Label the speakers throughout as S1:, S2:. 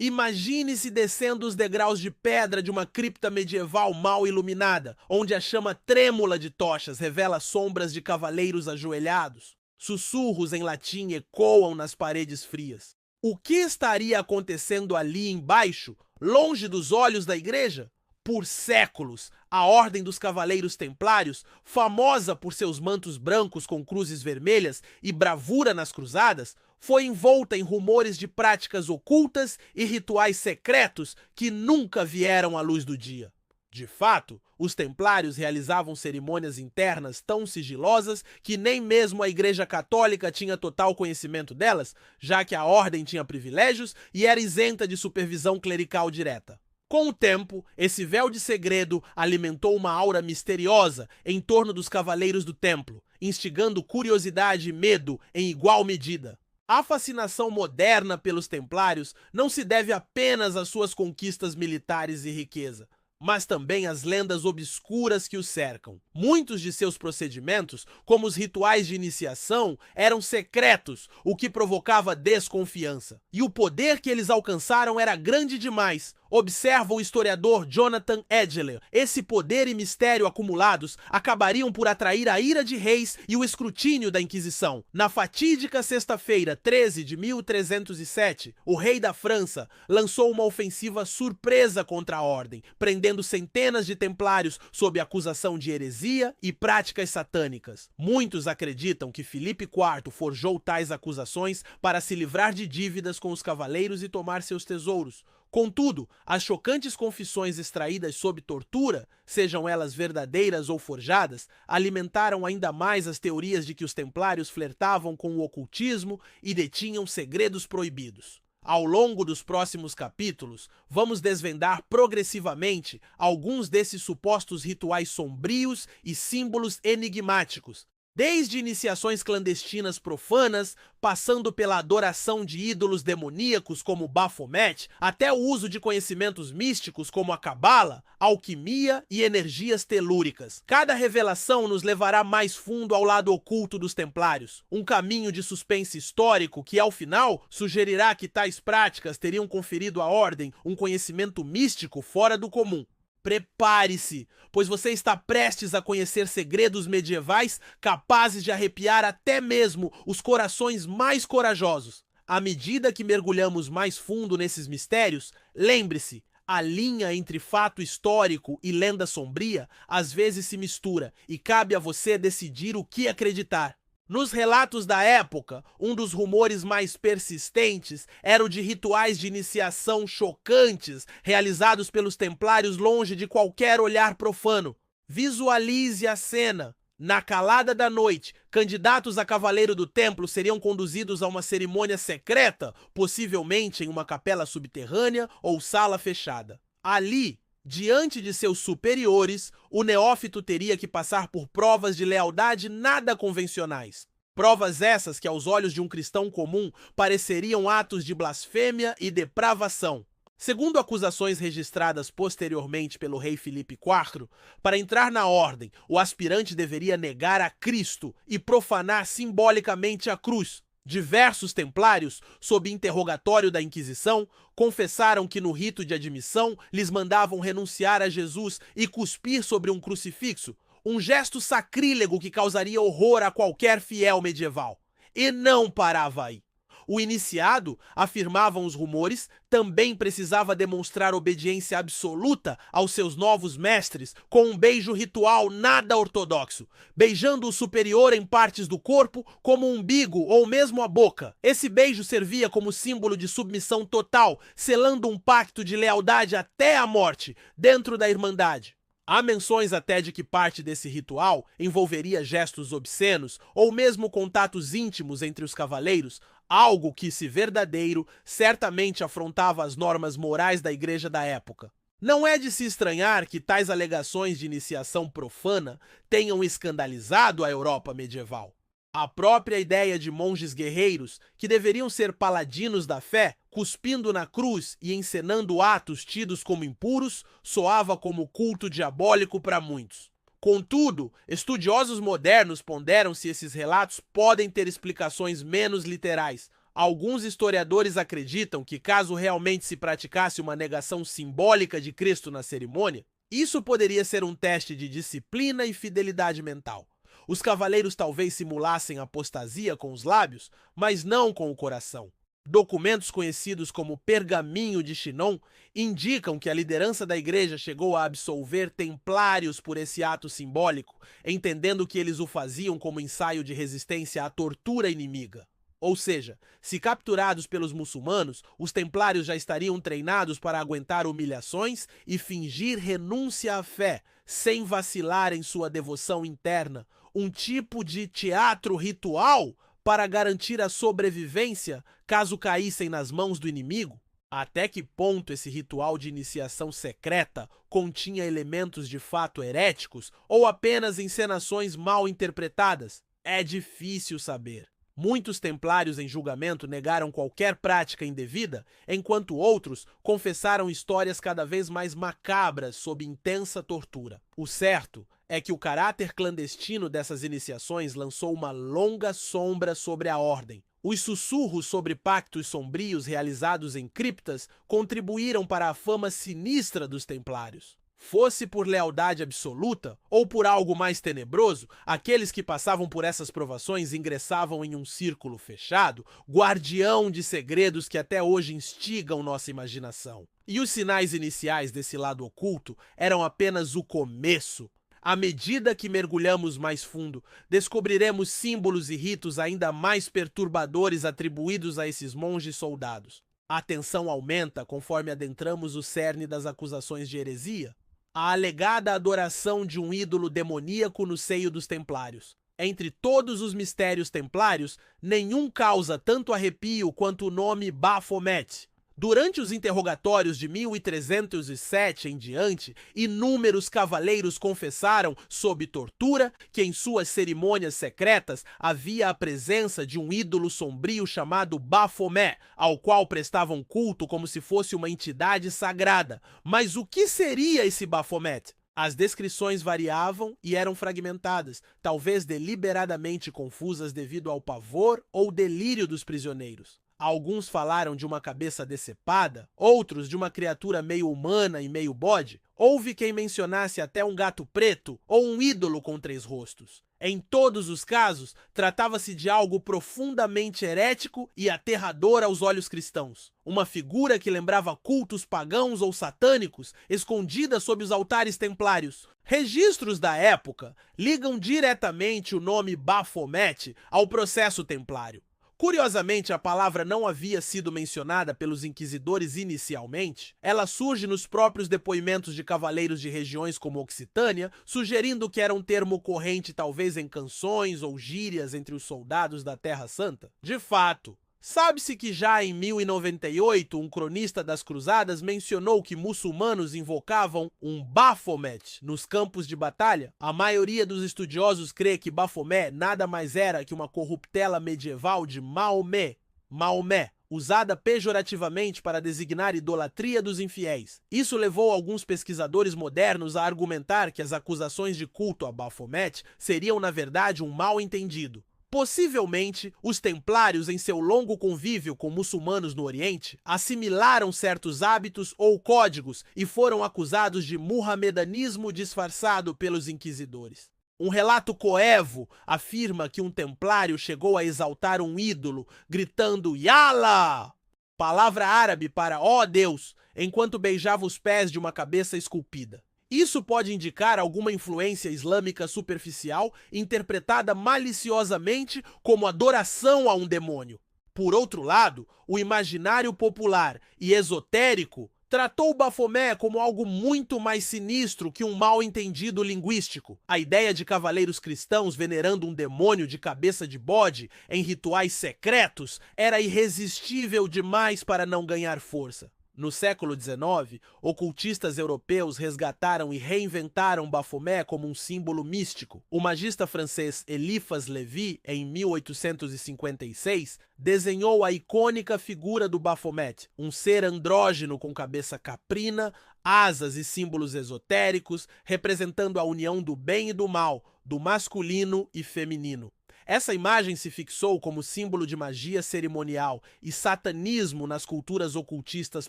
S1: Imagine-se descendo os degraus de pedra de uma cripta medieval mal iluminada, onde a chama trêmula de tochas revela sombras de cavaleiros ajoelhados. Sussurros em latim ecoam nas paredes frias. O que estaria acontecendo ali embaixo, longe dos olhos da igreja? Por séculos, a Ordem dos Cavaleiros Templários, famosa por seus mantos brancos com cruzes vermelhas e bravura nas cruzadas, foi envolta em rumores de práticas ocultas e rituais secretos que nunca vieram à luz do dia. De fato, os templários realizavam cerimônias internas tão sigilosas que nem mesmo a Igreja Católica tinha total conhecimento delas, já que a ordem tinha privilégios e era isenta de supervisão clerical direta. Com o tempo, esse véu de segredo alimentou uma aura misteriosa em torno dos cavaleiros do templo, instigando curiosidade e medo em igual medida. A fascinação moderna pelos templários não se deve apenas às suas conquistas militares e riqueza, mas também às lendas obscuras que os cercam. Muitos de seus procedimentos, como os rituais de iniciação, eram secretos, o que provocava desconfiança. E o poder que eles alcançaram era grande demais. Observa o historiador Jonathan Edgeler. Esse poder e mistério acumulados acabariam por atrair a ira de reis e o escrutínio da Inquisição. Na fatídica sexta-feira, 13 de 1307, o rei da França lançou uma ofensiva surpresa contra a ordem, prendendo centenas de templários sob acusação de heresia e práticas satânicas. Muitos acreditam que Filipe IV forjou tais acusações para se livrar de dívidas com os cavaleiros e tomar seus tesouros. Contudo, as chocantes confissões extraídas sob tortura, sejam elas verdadeiras ou forjadas, alimentaram ainda mais as teorias de que os templários flertavam com o ocultismo e detinham segredos proibidos. Ao longo dos próximos capítulos, vamos desvendar progressivamente alguns desses supostos rituais sombrios e símbolos enigmáticos, desde iniciações clandestinas profanas, passando pela adoração de ídolos demoníacos como Baphomet, até o uso de conhecimentos místicos como a cabala, alquimia e energias telúricas. Cada revelação nos levará mais fundo ao lado oculto dos templários, um caminho de suspense histórico que, ao final, sugerirá que tais práticas teriam conferido à ordem um conhecimento místico fora do comum. Prepare-se, pois você está prestes a conhecer segredos medievais capazes de arrepiar até mesmo os corações mais corajosos. À medida que mergulhamos mais fundo nesses mistérios, lembre-se, a linha entre fato histórico e lenda sombria às vezes se mistura e cabe a você decidir o que acreditar. Nos relatos da época, um dos rumores mais persistentes era o de rituais de iniciação chocantes realizados pelos templários longe de qualquer olhar profano. Visualize a cena. Na calada da noite, candidatos a cavaleiro do templo seriam conduzidos a uma cerimônia secreta, possivelmente em uma capela subterrânea ou sala fechada. Ali, diante de seus superiores, o neófito teria que passar por provas de lealdade nada convencionais. Provas essas que, aos olhos de um cristão comum, pareceriam atos de blasfêmia e depravação. Segundo acusações registradas posteriormente pelo rei Filipe IV, para entrar na ordem, o aspirante deveria negar a Cristo e profanar simbolicamente a cruz. Diversos templários, sob interrogatório da Inquisição, confessaram que no rito de admissão lhes mandavam renunciar a Jesus e cuspir sobre um crucifixo, um gesto sacrílego que causaria horror a qualquer fiel medieval. E não parava aí. O iniciado, afirmavam os rumores, também precisava demonstrar obediência absoluta aos seus novos mestres com um beijo ritual nada ortodoxo, beijando o superior em partes do corpo como o umbigo ou mesmo a boca. Esse beijo servia como símbolo de submissão total, selando um pacto de lealdade até a morte dentro da Irmandade. Há menções até de que parte desse ritual envolveria gestos obscenos ou mesmo contatos íntimos entre os cavaleiros, algo que, se verdadeiro, certamente afrontava as normas morais da igreja da época. Não é de se estranhar que tais alegações de iniciação profana tenham escandalizado a Europa medieval. A própria ideia de monges guerreiros, que deveriam ser paladinos da fé, cuspindo na cruz e encenando atos tidos como impuros, soava como culto diabólico para muitos. Contudo, estudiosos modernos ponderam se esses relatos podem ter explicações menos literais. Alguns historiadores acreditam que, caso realmente se praticasse uma negação simbólica de Cristo na cerimônia, isso poderia ser um teste de disciplina e fidelidade mental. Os cavaleiros talvez simulassem apostasia com os lábios, mas não com o coração. Documentos conhecidos como Pergaminho de Chinon indicam que a liderança da igreja chegou a absolver templários por esse ato simbólico, entendendo que eles o faziam como ensaio de resistência à tortura inimiga. Ou seja, se capturados pelos muçulmanos, os templários já estariam treinados para aguentar humilhações e fingir renúncia à fé, sem vacilar em sua devoção interna, um tipo de teatro ritual para garantir a sobrevivência caso caíssem nas mãos do inimigo? Até que ponto esse ritual de iniciação secreta continha elementos de fato heréticos ou apenas encenações mal interpretadas? É difícil saber. Muitos templários em julgamento negaram qualquer prática indevida, enquanto outros confessaram histórias cada vez mais macabras sob intensa tortura. O certo é que o caráter clandestino dessas iniciações lançou uma longa sombra sobre a ordem. Os sussurros sobre pactos sombrios realizados em criptas contribuíram para a fama sinistra dos templários. Fosse por lealdade absoluta ou por algo mais tenebroso, aqueles que passavam por essas provações ingressavam em um círculo fechado, guardião de segredos que até hoje instigam nossa imaginação. E os sinais iniciais desse lado oculto eram apenas o começo. À medida que mergulhamos mais fundo, descobriremos símbolos e ritos ainda mais perturbadores atribuídos a esses monges soldados. A tensão aumenta conforme adentramos o cerne das acusações de heresia. A alegada adoração de um ídolo demoníaco no seio dos templários. Entre todos os mistérios templários, nenhum causa tanto arrepio quanto o nome Baphomet. Durante os interrogatórios de 1307 em diante, inúmeros cavaleiros confessaram, sob tortura, que em suas cerimônias secretas havia a presença de um ídolo sombrio chamado Baphomet, ao qual prestavam culto como se fosse uma entidade sagrada. Mas o que seria esse Baphomet? As descrições variavam e eram fragmentadas, talvez deliberadamente confusas devido ao pavor ou delírio dos prisioneiros. Alguns falaram de uma cabeça decepada, outros de uma criatura meio humana e meio bode. Houve quem mencionasse até um gato preto ou um ídolo com 3 rostos. Em todos os casos, tratava-se de algo profundamente herético e aterrador aos olhos cristãos. Uma figura que lembrava cultos pagãos ou satânicos, escondida sob os altares templários. Registros da época ligam diretamente o nome Baphomet ao processo templário. Curiosamente, a palavra não havia sido mencionada pelos inquisidores inicialmente. Ela surge nos próprios depoimentos de cavaleiros de regiões como Occitânia, sugerindo que era um termo corrente talvez em canções ou gírias entre os soldados da Terra Santa. De fato, sabe-se que já em 1098, um cronista das cruzadas mencionou que muçulmanos invocavam um Baphomet nos campos de batalha. A maioria dos estudiosos crê que Baphomet nada mais era que uma corruptela medieval de Maomé, usada pejorativamente para designar idolatria dos infiéis. Isso levou alguns pesquisadores modernos a argumentar que as acusações de culto a Baphomet seriam, na verdade, um mal-entendido. Possivelmente, os templários, em seu longo convívio com muçulmanos no Oriente, assimilaram certos hábitos ou códigos e foram acusados de muhamedanismo disfarçado pelos inquisidores. Um relato coevo afirma que um templário chegou a exaltar um ídolo, gritando "Yala!", palavra árabe para "ó Deus", enquanto beijava os pés de uma cabeça esculpida. Isso pode indicar alguma influência islâmica superficial, interpretada maliciosamente como adoração a um demônio. Por outro lado, o imaginário popular e esotérico tratou o Baphomet como algo muito mais sinistro que um mal-entendido linguístico. A ideia de cavaleiros cristãos venerando um demônio de cabeça de bode em rituais secretos era irresistível demais para não ganhar força. No século XIX, ocultistas europeus resgataram e reinventaram Baphomet como um símbolo místico. O magista francês Eliphas Lévy, em 1856, desenhou a icônica figura do Baphomet, um ser andrógeno com cabeça caprina, asas e símbolos esotéricos, representando a união do bem e do mal, do masculino e feminino. Essa imagem se fixou como símbolo de magia cerimonial e satanismo nas culturas ocultistas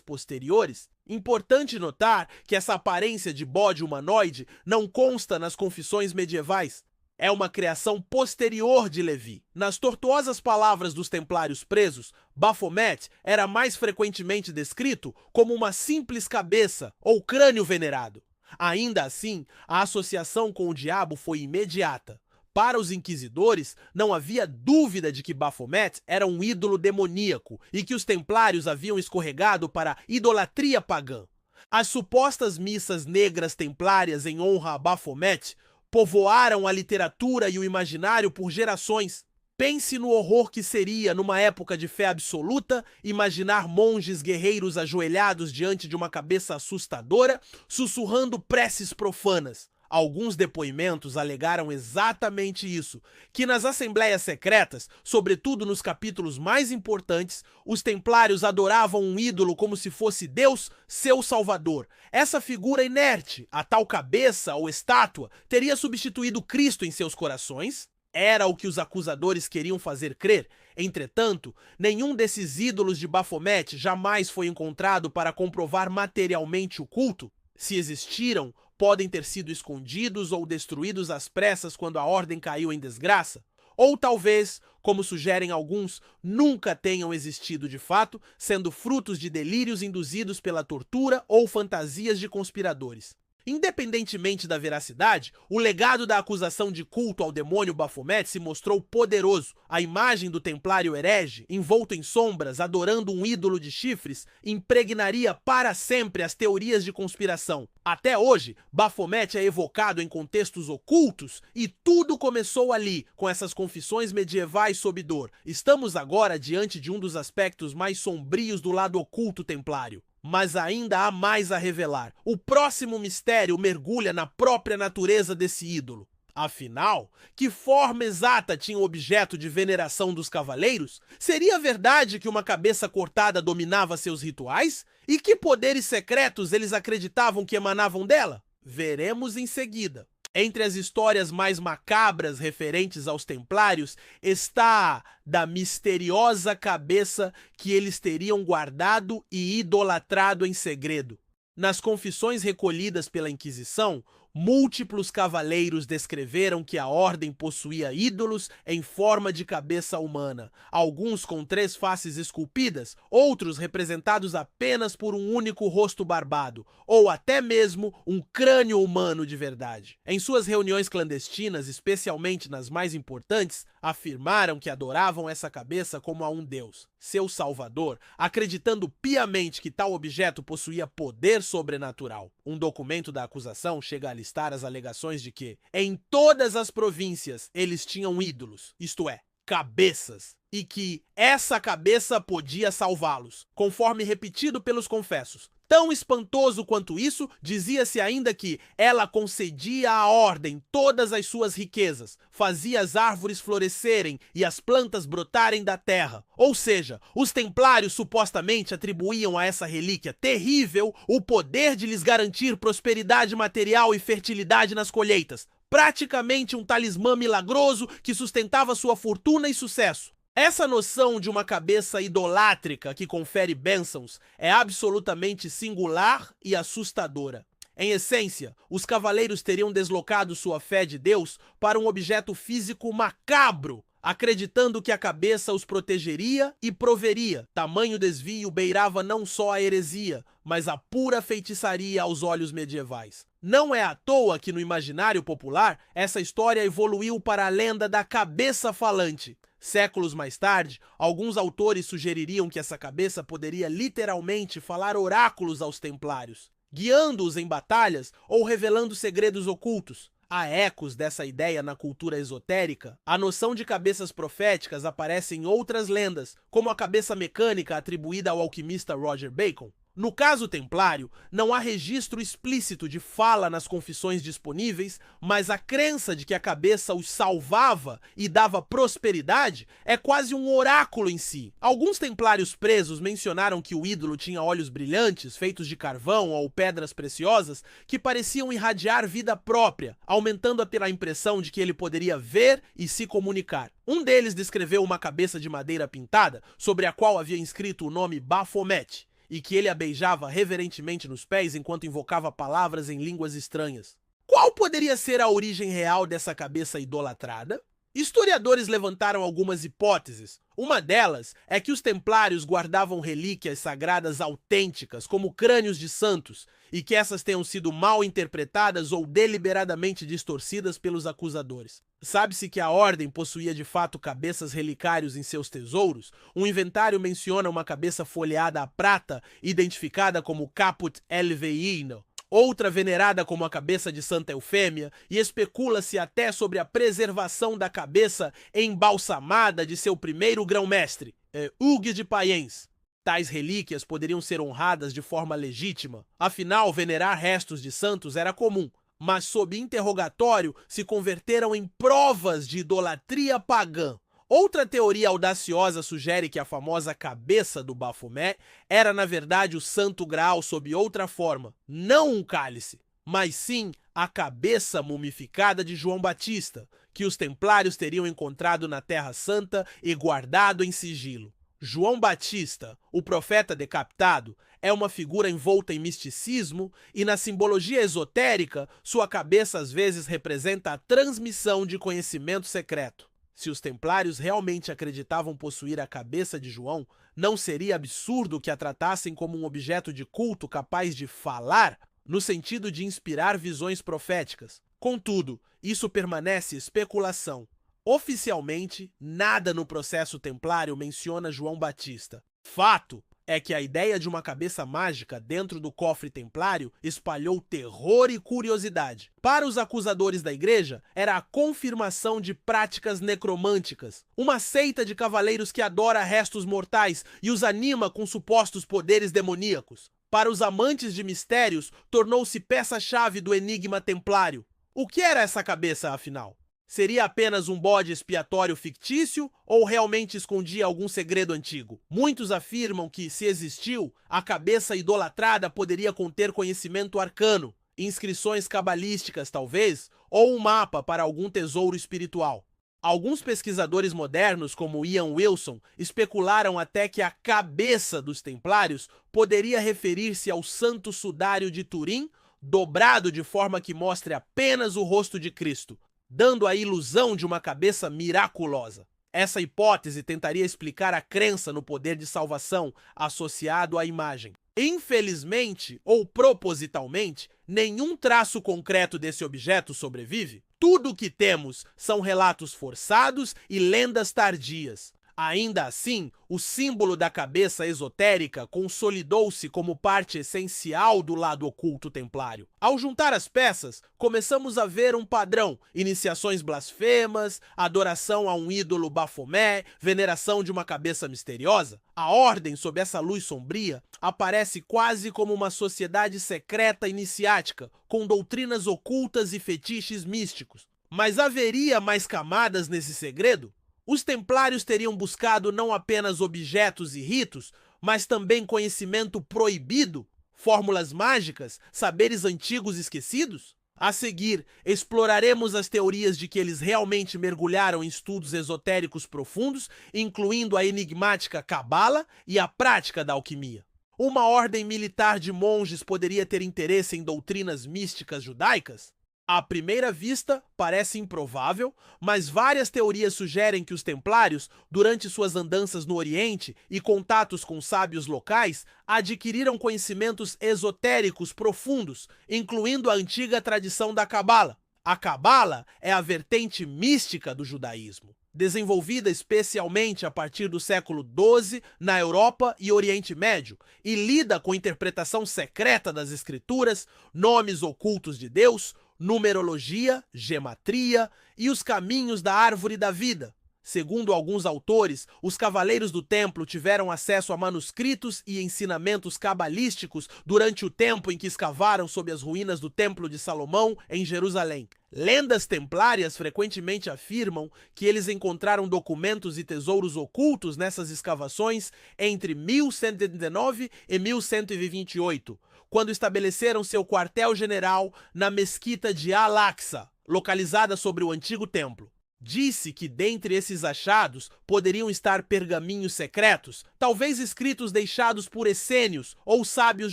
S1: posteriores. Importante notar que essa aparência de bode humanoide não consta nas confissões medievais. É uma criação posterior de Levi. Nas tortuosas palavras dos templários presos, Baphomet era mais frequentemente descrito como uma simples cabeça ou crânio venerado. Ainda assim, a associação com o diabo foi imediata. Para os inquisidores, não havia dúvida de que Baphomet era um ídolo demoníaco e que os templários haviam escorregado para a idolatria pagã. As supostas missas negras templárias em honra a Baphomet povoaram a literatura e o imaginário por gerações. Pense no horror que seria, numa época de fé absoluta, imaginar monges guerreiros ajoelhados diante de uma cabeça assustadora, sussurrando preces profanas. Alguns depoimentos alegaram exatamente isso, que nas assembleias secretas, sobretudo nos capítulos mais importantes, os templários adoravam um ídolo como se fosse Deus, seu salvador. Essa figura inerte, a tal cabeça ou estátua, teria substituído Cristo em seus corações? Era o que os acusadores queriam fazer crer. Entretanto, nenhum desses ídolos de Baphomet jamais foi encontrado para comprovar materialmente o culto. Se existiram, podem ter sido escondidos ou destruídos às pressas quando a ordem caiu em desgraça. Ou talvez, como sugerem alguns, nunca tenham existido de fato, sendo frutos de delírios induzidos pela tortura ou fantasias de conspiradores. Independentemente da veracidade, o legado da acusação de culto ao demônio Baphomet se mostrou poderoso. A imagem do templário herege, envolto em sombras, adorando um ídolo de chifres, impregnaria para sempre as teorias de conspiração. Até hoje, Baphomet é evocado em contextos ocultos e tudo começou ali, com essas confissões medievais sob dor. Estamos agora diante de um dos aspectos mais sombrios do lado oculto templário. Mas ainda há mais a revelar. O próximo mistério mergulha na própria natureza desse ídolo. Afinal, que forma exata tinha o objeto de veneração dos cavaleiros? Seria verdade que uma cabeça cortada dominava seus rituais? E que poderes secretos eles acreditavam que emanavam dela? Veremos em seguida. Entre as histórias mais macabras referentes aos templários está a da misteriosa cabeça que eles teriam guardado e idolatrado em segredo. Nas confissões recolhidas pela Inquisição, múltiplos cavaleiros descreveram que a ordem possuía ídolos em forma de cabeça humana, alguns com 3 faces esculpidas, outros representados apenas por um único rosto barbado, ou até mesmo um crânio humano de verdade. Em suas reuniões clandestinas, especialmente nas mais importantes, afirmaram que adoravam essa cabeça como a um deus, seu salvador, acreditando piamente que tal objeto possuía poder sobrenatural. Um documento da acusação chega a listar as alegações de que, em todas as províncias, eles tinham ídolos, isto é, cabeças, e que essa cabeça podia salvá-los, conforme repetido pelos confessos. Tão espantoso quanto isso, dizia-se ainda que ela concedia à ordem todas as suas riquezas, fazia as árvores florescerem e as plantas brotarem da terra. Ou seja, os templários supostamente atribuíam a essa relíquia terrível o poder de lhes garantir prosperidade material e fertilidade nas colheitas. Praticamente um talismã milagroso que sustentava sua fortuna e sucesso. Essa noção de uma cabeça idolátrica que confere bênçãos é absolutamente singular e assustadora. Em essência, os cavaleiros teriam deslocado sua fé de Deus para um objeto físico macabro, acreditando que a cabeça os protegeria e proveria. Tamanho desvio beirava não só a heresia, mas a pura feitiçaria aos olhos medievais. Não é à toa que no imaginário popular essa história evoluiu para a lenda da cabeça falante. Séculos mais tarde, alguns autores sugeririam que essa cabeça poderia literalmente falar oráculos aos templários, guiando-os em batalhas ou revelando segredos ocultos. Há ecos dessa ideia na cultura esotérica. A noção de cabeças proféticas aparece em outras lendas, como a cabeça mecânica atribuída ao alquimista Roger Bacon. No caso templário, não há registro explícito de fala nas confissões disponíveis, mas a crença de que a cabeça os salvava e dava prosperidade é quase um oráculo em si. Alguns templários presos mencionaram que o ídolo tinha olhos brilhantes, feitos de carvão ou pedras preciosas, que pareciam irradiar vida própria, aumentando a impressão de que ele poderia ver e se comunicar. Um deles descreveu uma cabeça de madeira pintada, sobre a qual havia inscrito o nome Baphomet, e que ele a beijava reverentemente nos pés enquanto invocava palavras em línguas estranhas. Qual poderia ser a origem real dessa cabeça idolatrada? Historiadores levantaram algumas hipóteses. Uma delas é que os templários guardavam relíquias sagradas autênticas, como crânios de santos, e que essas tenham sido mal interpretadas ou deliberadamente distorcidas pelos acusadores. Sabe-se que a ordem possuía de fato cabeças relicários em seus tesouros. Um inventário menciona uma cabeça folheada a prata, identificada como Caput Elveino, outra venerada como a cabeça de Santa Eufêmia, e especula-se até sobre a preservação da cabeça embalsamada de seu primeiro grão-mestre, Hugues de Payens. Tais relíquias poderiam ser honradas de forma legítima, afinal, venerar restos de santos era comum, mas sob interrogatório se converteram em provas de idolatria pagã. Outra teoria audaciosa sugere que a famosa cabeça do Baphomet era, na verdade, o Santo Graal sob outra forma, não um cálice, mas sim a cabeça mumificada de João Batista, que os templários teriam encontrado na Terra Santa e guardado em sigilo. João Batista, o profeta decapitado, é uma figura envolta em misticismo e, na simbologia esotérica, sua cabeça às vezes representa a transmissão de conhecimento secreto. Se os templários realmente acreditavam possuir a cabeça de João, não seria absurdo que a tratassem como um objeto de culto capaz de falar, no sentido de inspirar visões proféticas. Contudo, isso permanece especulação. Oficialmente, nada no processo templário menciona João Batista. Fato é que a ideia de uma cabeça mágica dentro do cofre templário espalhou terror e curiosidade. Para os acusadores da igreja, era a confirmação de práticas necromânticas, uma seita de cavaleiros que adora restos mortais e os anima com supostos poderes demoníacos. Para os amantes de mistérios, tornou-se peça-chave do enigma templário. O que era essa cabeça, afinal? Seria apenas um bode expiatório fictício ou realmente escondia algum segredo antigo? Muitos afirmam que, se existiu, a cabeça idolatrada poderia conter conhecimento arcano, inscrições cabalísticas talvez, ou um mapa para algum tesouro espiritual. Alguns pesquisadores modernos, como Ian Wilson, especularam até que a cabeça dos templários poderia referir-se ao Santo Sudário de Turim, dobrado de forma que mostre apenas o rosto de Cristo, dando a ilusão de uma cabeça miraculosa. Essa hipótese tentaria explicar a crença no poder de salvação associado à imagem. Infelizmente, ou propositalmente, nenhum traço concreto desse objeto sobrevive. Tudo o que temos são relatos forçados e lendas tardias. Ainda assim, o símbolo da cabeça esotérica consolidou-se como parte essencial do lado oculto templário. Ao juntar as peças, começamos a ver um padrão: iniciações blasfemas, adoração a um ídolo Baphomet, veneração de uma cabeça misteriosa. A ordem, sob essa luz sombria, aparece quase como uma sociedade secreta iniciática, com doutrinas ocultas e fetiches místicos. Mas haveria mais camadas nesse segredo? Os templários teriam buscado não apenas objetos e ritos, mas também conhecimento proibido, fórmulas mágicas, saberes antigos esquecidos? A seguir, exploraremos as teorias de que eles realmente mergulharam em estudos esotéricos profundos, incluindo a enigmática Cabala e a prática da alquimia. Uma ordem militar de monges poderia ter interesse em doutrinas místicas judaicas? À primeira vista, parece improvável, mas várias teorias sugerem que os templários, durante suas andanças no Oriente e contatos com sábios locais, adquiriram conhecimentos esotéricos profundos, incluindo a antiga tradição da Cabala. A Cabala é a vertente mística do judaísmo, desenvolvida especialmente a partir do século XII na Europa e Oriente Médio, e lida com interpretação secreta das escrituras, nomes ocultos de Deus, numerologia, gematria e os caminhos da árvore da vida. Segundo alguns autores, os cavaleiros do templo tiveram acesso a manuscritos e ensinamentos cabalísticos durante o tempo em que escavaram sob as ruínas do Templo de Salomão, em Jerusalém. Lendas templárias frequentemente afirmam que eles encontraram documentos e tesouros ocultos nessas escavações entre 1119 e 1128, quando estabeleceram seu quartel-general na mesquita de Al-Aqsa, localizada sobre o antigo templo. Disse que dentre esses achados poderiam estar pergaminhos secretos, talvez escritos deixados por essênios ou sábios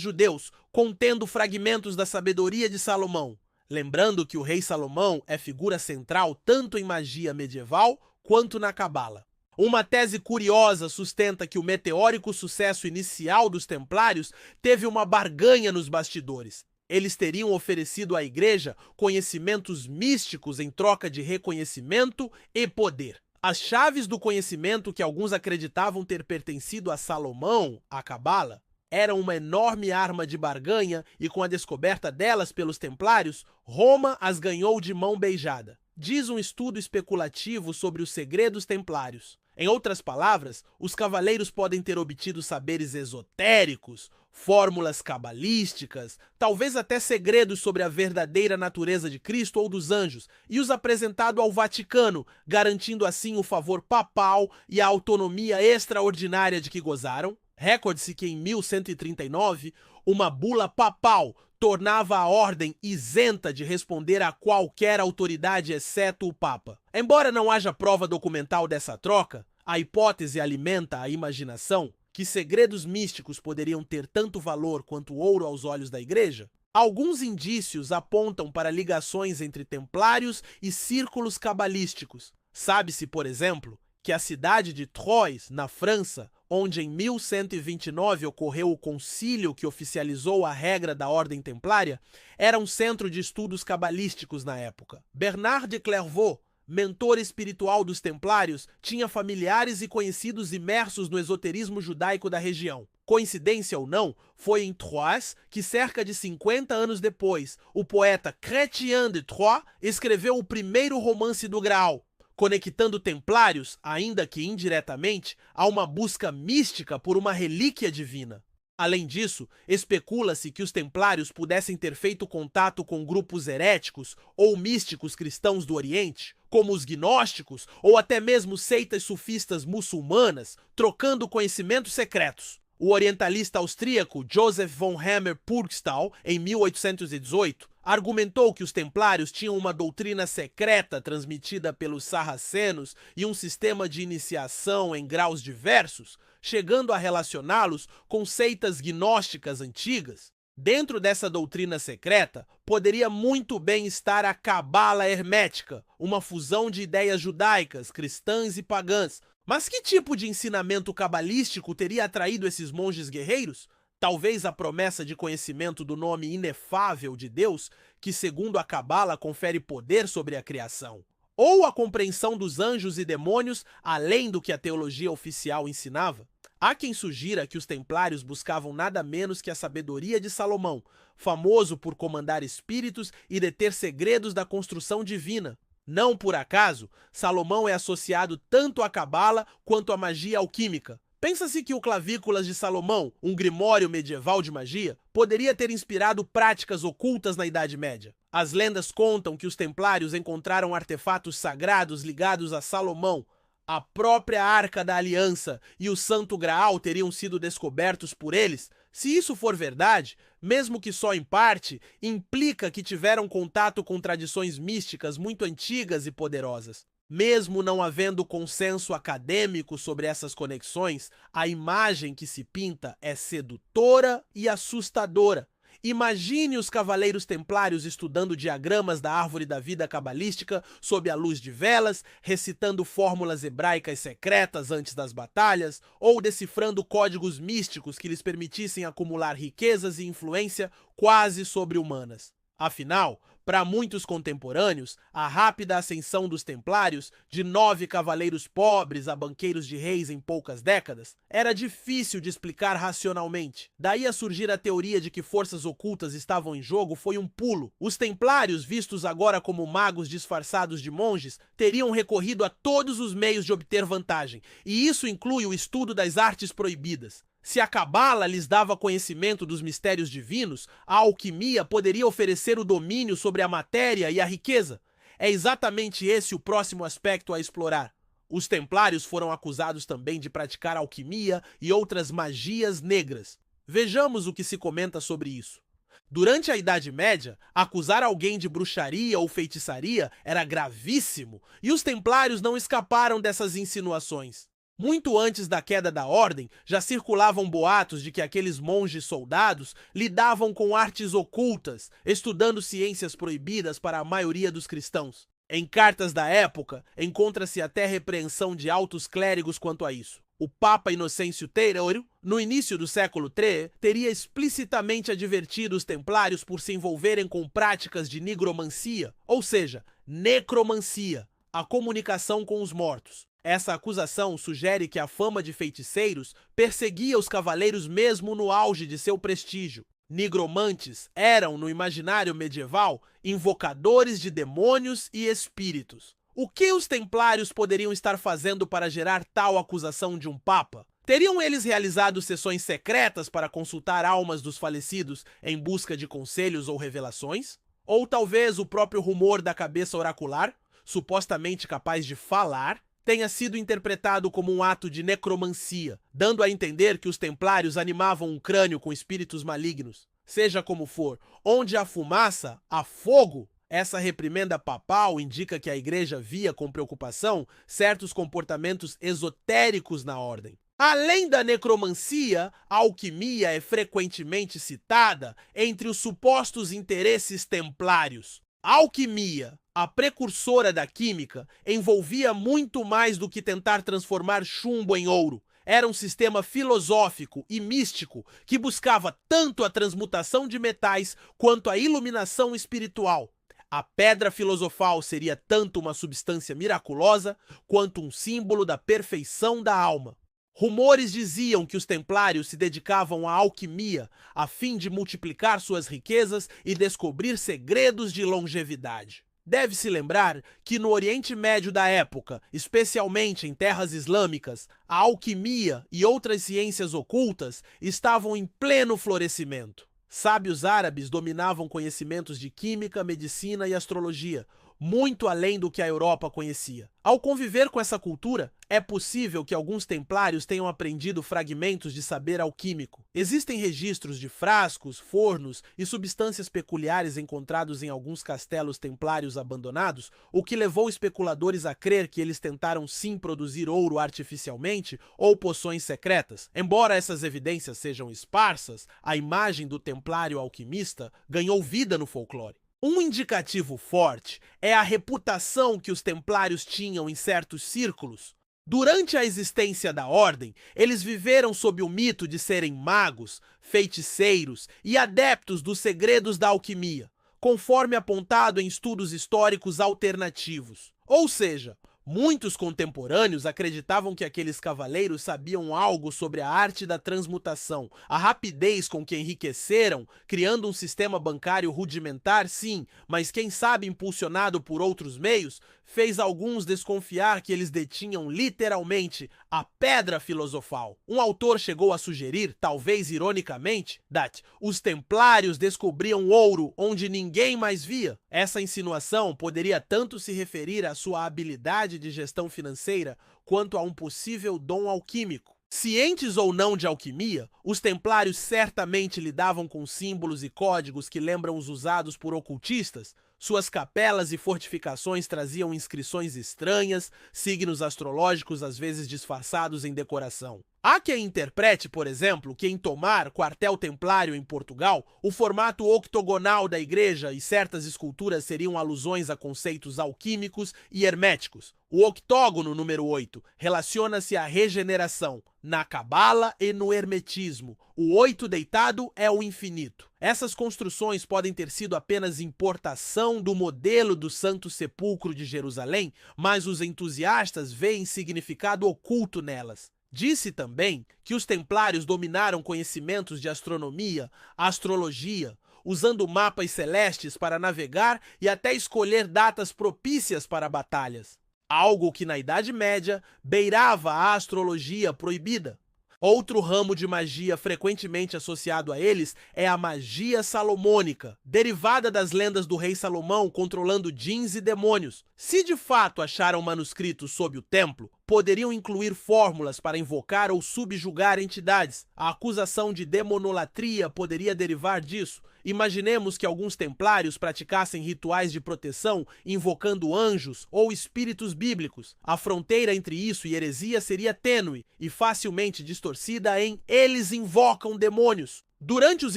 S1: judeus, contendo fragmentos da sabedoria de Salomão. Lembrando que o rei Salomão é figura central tanto em magia medieval quanto na cabala. Uma tese curiosa sustenta que o meteórico sucesso inicial dos templários teve uma barganha nos bastidores. Eles teriam oferecido à igreja conhecimentos místicos em troca de reconhecimento e poder. As chaves do conhecimento que alguns acreditavam ter pertencido a Salomão, a cabala, eram uma enorme arma de barganha e com a descoberta delas pelos templários, Roma as ganhou de mão beijada. Diz um estudo especulativo sobre os segredos templários. Em outras palavras, os cavaleiros podem ter obtido saberes esotéricos, fórmulas cabalísticas, talvez até segredos sobre a verdadeira natureza de Cristo ou dos anjos, e os apresentado ao Vaticano, garantindo assim o favor papal e a autonomia extraordinária de que gozaram. Recorde-se que em 1139, uma bula papal tornava a ordem isenta de responder a qualquer autoridade exceto o Papa. Embora não haja prova documental dessa troca, a hipótese alimenta a imaginação que segredos místicos poderiam ter tanto valor quanto ouro aos olhos da igreja. Alguns indícios apontam para ligações entre templários e círculos cabalísticos. Sabe-se, por exemplo, que a cidade de Troyes, na França, onde em 1129 ocorreu o concílio que oficializou a regra da ordem templária, era um centro de estudos cabalísticos na época. Bernard de Clairvaux, mentor espiritual dos templários, tinha familiares e conhecidos imersos no esoterismo judaico da região. Coincidência ou não, foi em Troyes que, cerca de 50 anos depois, o poeta Chrétien de Troyes escreveu o primeiro romance do Graal, conectando templários, ainda que indiretamente, a uma busca mística por uma relíquia divina. Além disso, especula-se que os templários pudessem ter feito contato com grupos heréticos ou místicos cristãos do Oriente, como os gnósticos ou até mesmo seitas sufistas muçulmanas, trocando conhecimentos secretos. O orientalista austríaco Joseph von Hammer-Purgstall, em 1818, argumentou que os templários tinham uma doutrina secreta transmitida pelos sarracenos e um sistema de iniciação em graus diversos, chegando a relacioná-los com seitas gnósticas antigas. Dentro dessa doutrina secreta, poderia muito bem estar a cabala hermética, uma fusão de ideias judaicas, cristãs e pagãs. Mas que tipo de ensinamento cabalístico teria atraído esses monges guerreiros? Talvez a promessa de conhecimento do nome inefável de Deus, que segundo a cabala confere poder sobre a criação. Ou a compreensão dos anjos e demônios, além do que a teologia oficial ensinava. Há quem sugira que os templários buscavam nada menos que a sabedoria de Salomão, famoso por comandar espíritos e deter segredos da construção divina. Não por acaso, Salomão é associado tanto à cabala quanto à magia alquímica. Pensa-se que o Clavículas de Salomão, um grimório medieval de magia, poderia ter inspirado práticas ocultas na Idade Média. As lendas contam que os templários encontraram artefatos sagrados ligados a Salomão. A própria Arca da Aliança e o Santo Graal teriam sido descobertos por eles. Se isso for verdade, mesmo que só em parte, implica que tiveram contato com tradições místicas muito antigas e poderosas. Mesmo não havendo consenso acadêmico sobre essas conexões, a imagem que se pinta é sedutora e assustadora. Imagine os cavaleiros templários estudando diagramas da árvore da vida cabalística sob a luz de velas, recitando fórmulas hebraicas secretas antes das batalhas, ou decifrando códigos místicos que lhes permitissem acumular riquezas e influência quase sobre-humanas. Afinal, para muitos contemporâneos, a rápida ascensão dos templários, de 9 cavaleiros pobres a banqueiros de reis em poucas décadas, era difícil de explicar racionalmente. Daí a surgir a teoria de que forças ocultas estavam em jogo foi um pulo. Os templários, vistos agora como magos disfarçados de monges, teriam recorrido a todos os meios de obter vantagem, e isso inclui o estudo das artes proibidas. Se a cabala lhes dava conhecimento dos mistérios divinos, a alquimia poderia oferecer o domínio sobre a matéria e a riqueza. É exatamente esse o próximo aspecto a explorar. Os templários foram acusados também de praticar alquimia e outras magias negras. Vejamos o que se comenta sobre isso. Durante a Idade Média, acusar alguém de bruxaria ou feitiçaria era gravíssimo, e os templários não escaparam dessas insinuações. Muito antes da queda da ordem, já circulavam boatos de que aqueles monges soldados lidavam com artes ocultas, estudando ciências proibidas para a maioria dos cristãos. Em cartas da época, encontra-se até repreensão de altos clérigos quanto a isso. O Papa Inocêncio III, no início do século III, teria explicitamente advertido os templários por se envolverem com práticas de nigromancia, ou seja, necromancia, a comunicação com os mortos. Essa acusação sugere que a fama de feiticeiros perseguia os cavaleiros mesmo no auge de seu prestígio. Nigromantes eram, no imaginário medieval, invocadores de demônios e espíritos. O que os templários poderiam estar fazendo para gerar tal acusação de um papa? Teriam eles realizado sessões secretas para consultar almas dos falecidos em busca de conselhos ou revelações? Ou talvez o próprio rumor da cabeça oracular, supostamente capaz de falar, tenha sido interpretado como um ato de necromancia, dando a entender que os templários animavam um crânio com espíritos malignos. Seja como for, onde há fumaça, há fogo. Essa reprimenda papal indica que a igreja via com preocupação certos comportamentos esotéricos na ordem. Além da necromancia, a alquimia é frequentemente citada entre os supostos interesses templários. A alquimia, a precursora da química, envolvia muito mais do que tentar transformar chumbo em ouro. Era um sistema filosófico e místico que buscava tanto a transmutação de metais quanto a iluminação espiritual. A pedra filosofal seria tanto uma substância miraculosa quanto um símbolo da perfeição da alma. Rumores diziam que os templários se dedicavam à alquimia a fim de multiplicar suas riquezas e descobrir segredos de longevidade. Deve-se lembrar que no Oriente Médio da época, especialmente em terras islâmicas, a alquimia e outras ciências ocultas estavam em pleno florescimento. Sábios árabes dominavam conhecimentos de química, medicina e astrologia, muito além do que a Europa conhecia. Ao conviver com essa cultura, é possível que alguns templários tenham aprendido fragmentos de saber alquímico. Existem registros de frascos, fornos e substâncias peculiares encontrados em alguns castelos templários abandonados, o que levou especuladores a crer que eles tentaram sim produzir ouro artificialmente ou poções secretas. Embora essas evidências sejam esparsas, a imagem do templário alquimista ganhou vida no folclore. Um indicativo forte é a reputação que os templários tinham em certos círculos. Durante a existência da ordem, eles viveram sob o mito de serem magos, feiticeiros e adeptos dos segredos da alquimia, conforme apontado em estudos históricos alternativos. Ou seja, muitos contemporâneos acreditavam que aqueles cavaleiros sabiam algo sobre a arte da transmutação, a rapidez com que enriqueceram, criando um sistema bancário rudimentar, sim, mas quem sabe impulsionado por outros meios, fez alguns desconfiar que eles detinham literalmente a pedra filosofal. Um autor chegou a sugerir, talvez ironicamente, que os templários descobriam ouro onde ninguém mais via. Essa insinuação poderia tanto se referir à sua habilidade de gestão financeira quanto a um possível dom alquímico. Cientes ou não de alquimia, os templários certamente lidavam com símbolos e códigos que lembram os usados por ocultistas. Suas capelas e fortificações traziam inscrições estranhas, signos astrológicos às vezes disfarçados em decoração. Há quem interprete, por exemplo, que em Tomar, quartel templário em Portugal, o formato octogonal da igreja e certas esculturas seriam alusões a conceitos alquímicos e herméticos. O octógono número 8 relaciona-se à regeneração, na cabala e no hermetismo. O 8 deitado é o infinito. Essas construções podem ter sido apenas importação do modelo do Santo Sepulcro de Jerusalém, mas os entusiastas veem significado oculto nelas. Disse também que os templários dominaram conhecimentos de astronomia, astrologia, usando mapas celestes para navegar e até escolher datas propícias para batalhas, algo que na Idade Média beirava a astrologia proibida. Outro ramo de magia frequentemente associado a eles é a magia salomônica, derivada das lendas do rei Salomão controlando djinns e demônios. Se de fato acharam manuscritos sob o templo, poderiam incluir fórmulas para invocar ou subjugar entidades. A acusação de demonolatria poderia derivar disso. Imaginemos que alguns templários praticassem rituais de proteção invocando anjos ou espíritos bíblicos. A fronteira entre isso e heresia seria tênue e facilmente distorcida em "eles invocam demônios". Durante os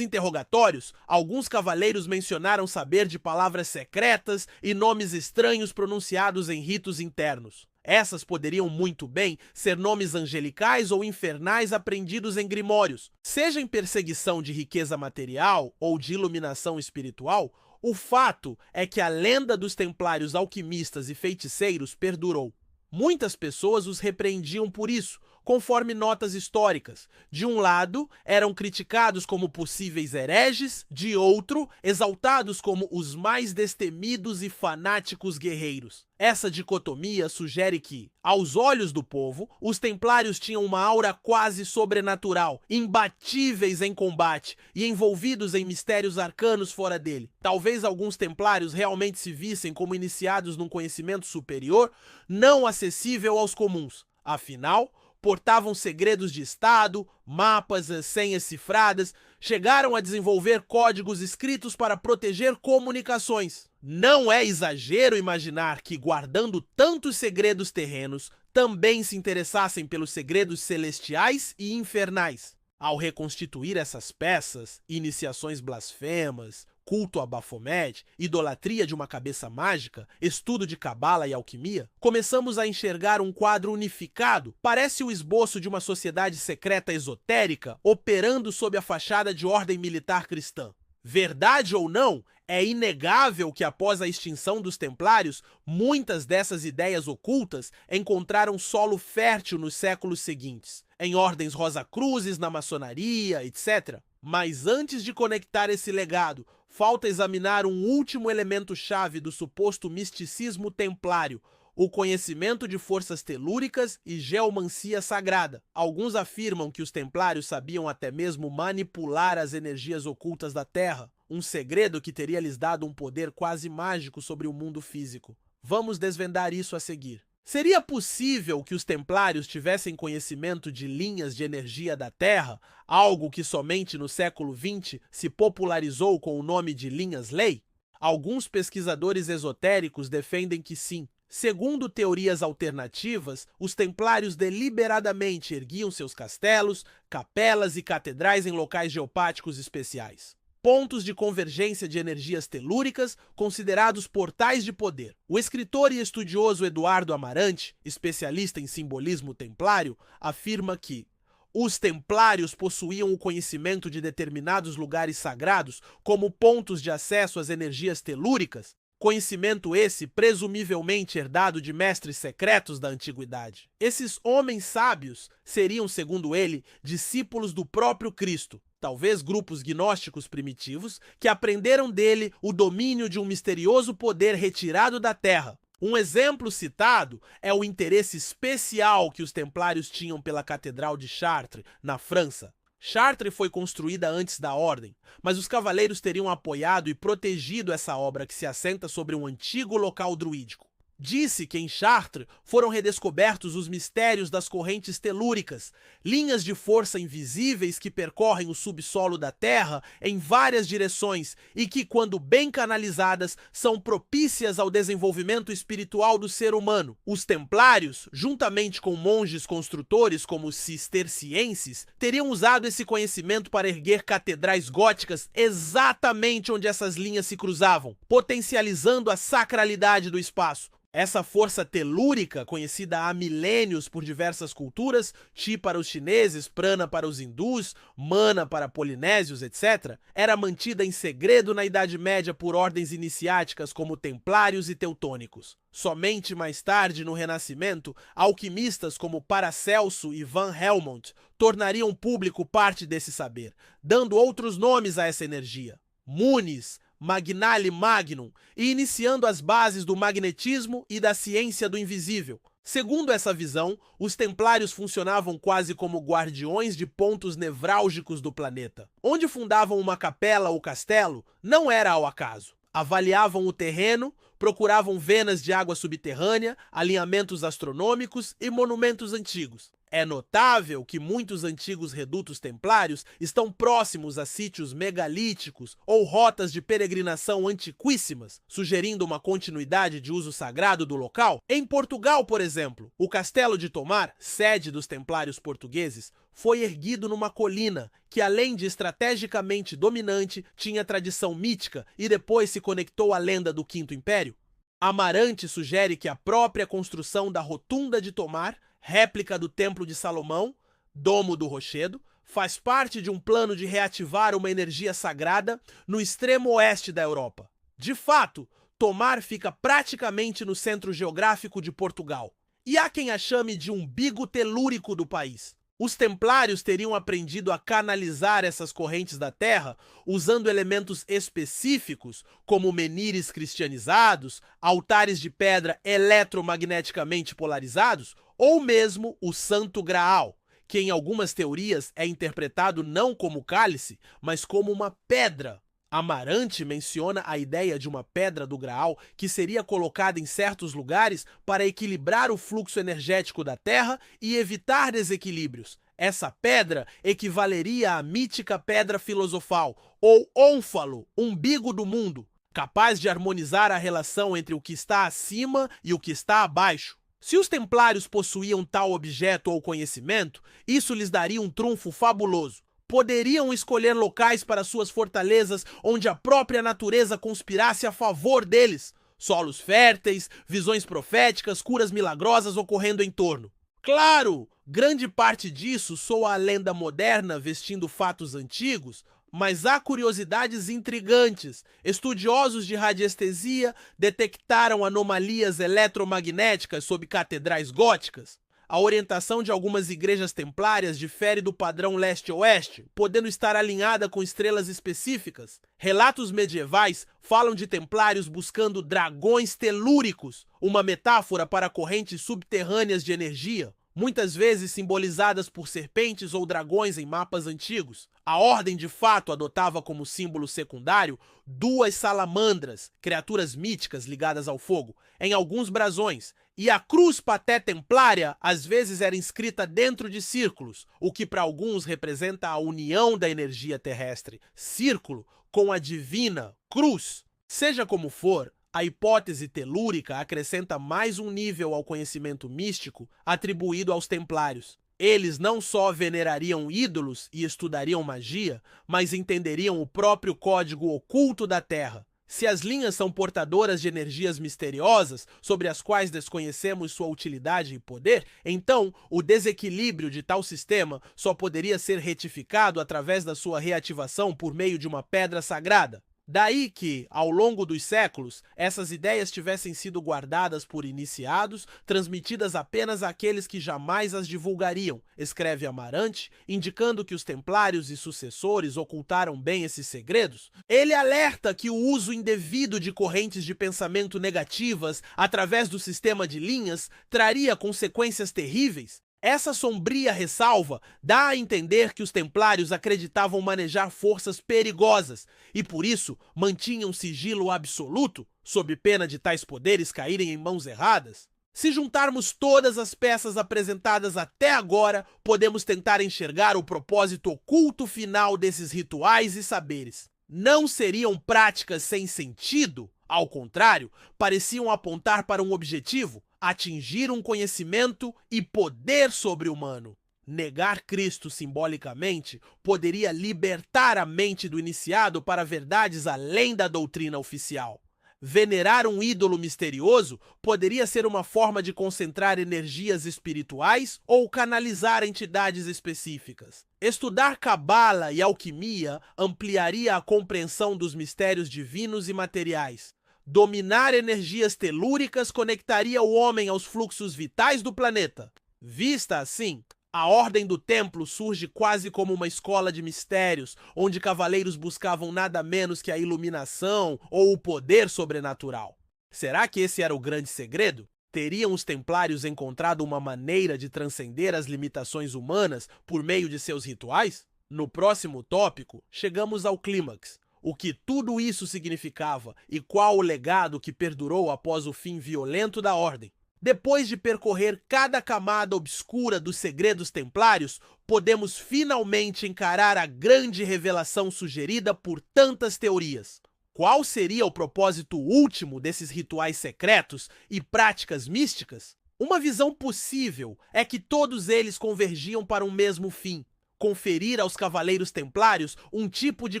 S1: interrogatórios, alguns cavaleiros mencionaram saber de palavras secretas e nomes estranhos pronunciados em ritos internos. Essas poderiam muito bem ser nomes angelicais ou infernais aprendidos em grimórios. Seja em perseguição de riqueza material ou de iluminação espiritual, o fato é que a lenda dos templários alquimistas e feiticeiros perdurou. Muitas pessoas os repreendiam por isso, conforme notas históricas. De um lado, eram criticados como possíveis hereges, de outro, exaltados como os mais destemidos e fanáticos guerreiros. Essa dicotomia sugere que, aos olhos do povo, os templários tinham uma aura quase sobrenatural, imbatíveis em combate e envolvidos em mistérios arcanos fora dele. Talvez alguns templários realmente se vissem como iniciados num conhecimento superior, não acessível aos comuns. Afinal, portavam segredos de Estado, mapas, senhas cifradas, chegaram a desenvolver códigos escritos para proteger comunicações. Não é exagero imaginar que, guardando tantos segredos terrenos, também se interessassem pelos segredos celestiais e infernais. Ao reconstituir essas peças, iniciações blasfemas, culto a Baphomet, idolatria de uma cabeça mágica, estudo de cabala e alquimia, começamos a enxergar um quadro unificado. Parece o esboço de uma sociedade secreta esotérica operando sob a fachada de ordem militar cristã. Verdade ou não, é inegável que após a extinção dos templários, muitas dessas ideias ocultas encontraram solo fértil nos séculos seguintes, em ordens rosacruzes, na maçonaria, etc. Mas antes de conectar esse legado, falta examinar um último elemento-chave do suposto misticismo templário: o conhecimento de forças telúricas e geomancia sagrada. Alguns afirmam que os templários sabiam até mesmo manipular as energias ocultas da Terra, um segredo que teria lhes dado um poder quase mágico sobre o mundo físico. Vamos desvendar isso a seguir. Seria possível que os templários tivessem conhecimento de linhas de energia da Terra, algo que somente no século XX se popularizou com o nome de linhas-lei? Alguns pesquisadores esotéricos defendem que sim. Segundo teorias alternativas, os templários deliberadamente erguiam seus castelos, capelas e catedrais em locais geopáticos especiais, pontos de convergência de energias telúricas considerados portais de poder. O escritor e estudioso Eduardo Amarante, especialista em simbolismo templário, afirma que os templários possuíam o conhecimento de determinados lugares sagrados como pontos de acesso às energias telúricas, conhecimento esse presumivelmente herdado de mestres secretos da antiguidade. Esses homens sábios seriam, segundo ele, discípulos do próprio Cristo, talvez grupos gnósticos primitivos que aprenderam dele o domínio de um misterioso poder retirado da terra. Um exemplo citado é o interesse especial que os templários tinham pela Catedral de Chartres, na França. Chartres foi construída antes da Ordem, mas os cavaleiros teriam apoiado e protegido essa obra que se assenta sobre um antigo local druídico. Disse que em Chartres foram redescobertos os mistérios das correntes telúricas, linhas de força invisíveis que percorrem o subsolo da Terra em várias direções e que, quando bem canalizadas, são propícias ao desenvolvimento espiritual do ser humano. Os templários, juntamente com monges construtores como os cistercienses, teriam usado esse conhecimento para erguer catedrais góticas exatamente onde essas linhas se cruzavam, potencializando a sacralidade do espaço. Essa força telúrica, conhecida há milênios por diversas culturas, Chi para os chineses, Prana para os hindus, Mana para polinésios, etc., era mantida em segredo na Idade Média por ordens iniciáticas como templários e teutônicos. Somente mais tarde, no Renascimento, alquimistas como Paracelso e Van Helmont tornariam público parte desse saber, dando outros nomes a essa energia. Muniz, Magnale Magnum, e iniciando as bases do magnetismo e da ciência do invisível. Segundo essa visão, os templários funcionavam quase como guardiões de pontos nevrálgicos do planeta. Onde fundavam uma capela ou castelo, não era ao acaso. Avaliavam o terreno, procuravam venas de água subterrânea, alinhamentos astronômicos e monumentos antigos. É notável que muitos antigos redutos templários estão próximos a sítios megalíticos ou rotas de peregrinação antiquíssimas, sugerindo uma continuidade de uso sagrado do local. Em Portugal, por exemplo, o Castelo de Tomar, sede dos templários portugueses, foi erguido numa colina que, além de estrategicamente dominante, tinha tradição mítica e depois se conectou à lenda do Quinto Império. Amarante sugere que a própria construção da Rotunda de Tomar, réplica do Templo de Salomão, Domo do Rochedo, faz parte de um plano de reativar uma energia sagrada no extremo oeste da Europa. De fato, Tomar fica praticamente no centro geográfico de Portugal. E há quem a chame de umbigo telúrico do país. Os templários teriam aprendido a canalizar essas correntes da terra usando elementos específicos, como menires cristianizados, altares de pedra eletromagneticamente polarizados, ou mesmo o Santo Graal, que em algumas teorias é interpretado não como cálice, mas como uma pedra. Amarante menciona a ideia de uma pedra do Graal que seria colocada em certos lugares para equilibrar o fluxo energético da Terra e evitar desequilíbrios. Essa pedra equivaleria à mítica pedra filosofal, ou ônfalo, umbigo do mundo, capaz de harmonizar a relação entre o que está acima e o que está abaixo. Se os templários possuíam tal objeto ou conhecimento, isso lhes daria um trunfo fabuloso. Poderiam escolher locais para suas fortalezas onde a própria natureza conspirasse a favor deles. Solos férteis, visões proféticas, curas milagrosas ocorrendo em torno. Claro, grande parte disso soa a lenda moderna vestindo fatos antigos, mas há curiosidades intrigantes. Estudiosos de radiestesia detectaram anomalias eletromagnéticas sob catedrais góticas. A orientação de algumas igrejas templárias difere do padrão leste-oeste, podendo estar alinhada com estrelas específicas. Relatos medievais falam de templários buscando dragões telúricos, uma metáfora para correntes subterrâneas de energia, muitas vezes simbolizadas por serpentes ou dragões em mapas antigos. A ordem de fato adotava como símbolo secundário duas salamandras, criaturas míticas ligadas ao fogo, em alguns brasões, e a cruz paté templária às vezes era inscrita dentro de círculos, o que para alguns representa a união da energia terrestre, círculo, com a divina cruz. Seja como for, a hipótese telúrica acrescenta mais um nível ao conhecimento místico atribuído aos templários. Eles não só venerariam ídolos e estudariam magia, mas entenderiam o próprio código oculto da Terra. Se as linhas são portadoras de energias misteriosas, sobre as quais desconhecemos sua utilidade e poder, então o desequilíbrio de tal sistema só poderia ser retificado através da sua reativação por meio de uma pedra sagrada. Daí que, ao longo dos séculos, essas ideias tivessem sido guardadas por iniciados, transmitidas apenas àqueles que jamais as divulgariam, escreve Amarante, indicando que os templários e sucessores ocultaram bem esses segredos. Ele alerta que o uso indevido de correntes de pensamento negativas através do sistema de linhas traria consequências terríveis. Essa sombria ressalva dá a entender que os templários acreditavam manejar forças perigosas e, por isso, mantinham sigilo absoluto, sob pena de tais poderes caírem em mãos erradas. Se juntarmos todas as peças apresentadas até agora, podemos tentar enxergar o propósito oculto final desses rituais e saberes. Não seriam práticas sem sentido? Ao contrário, pareciam apontar para um objetivo: atingir um conhecimento e poder sobre-humano. Negar Cristo simbolicamente poderia libertar a mente do iniciado para verdades além da doutrina oficial. Venerar um ídolo misterioso poderia ser uma forma de concentrar energias espirituais ou canalizar entidades específicas. Estudar cabala e alquimia ampliaria a compreensão dos mistérios divinos e materiais. Dominar energias telúricas conectaria o homem aos fluxos vitais do planeta. Vista assim, a Ordem do Templo surge quase como uma escola de mistérios, onde cavaleiros buscavam nada menos que a iluminação ou o poder sobrenatural. Será que esse era o grande segredo? Teriam os templários encontrado uma maneira de transcender as limitações humanas por meio de seus rituais? No próximo tópico, chegamos ao clímax. O que tudo isso significava e qual o legado que perdurou após o fim violento da Ordem. Depois de percorrer cada camada obscura dos segredos templários, podemos finalmente encarar a grande revelação sugerida por tantas teorias. Qual seria o propósito último desses rituais secretos e práticas místicas? Uma visão possível é que todos eles convergiam para um mesmo fim: conferir aos cavaleiros templários um tipo de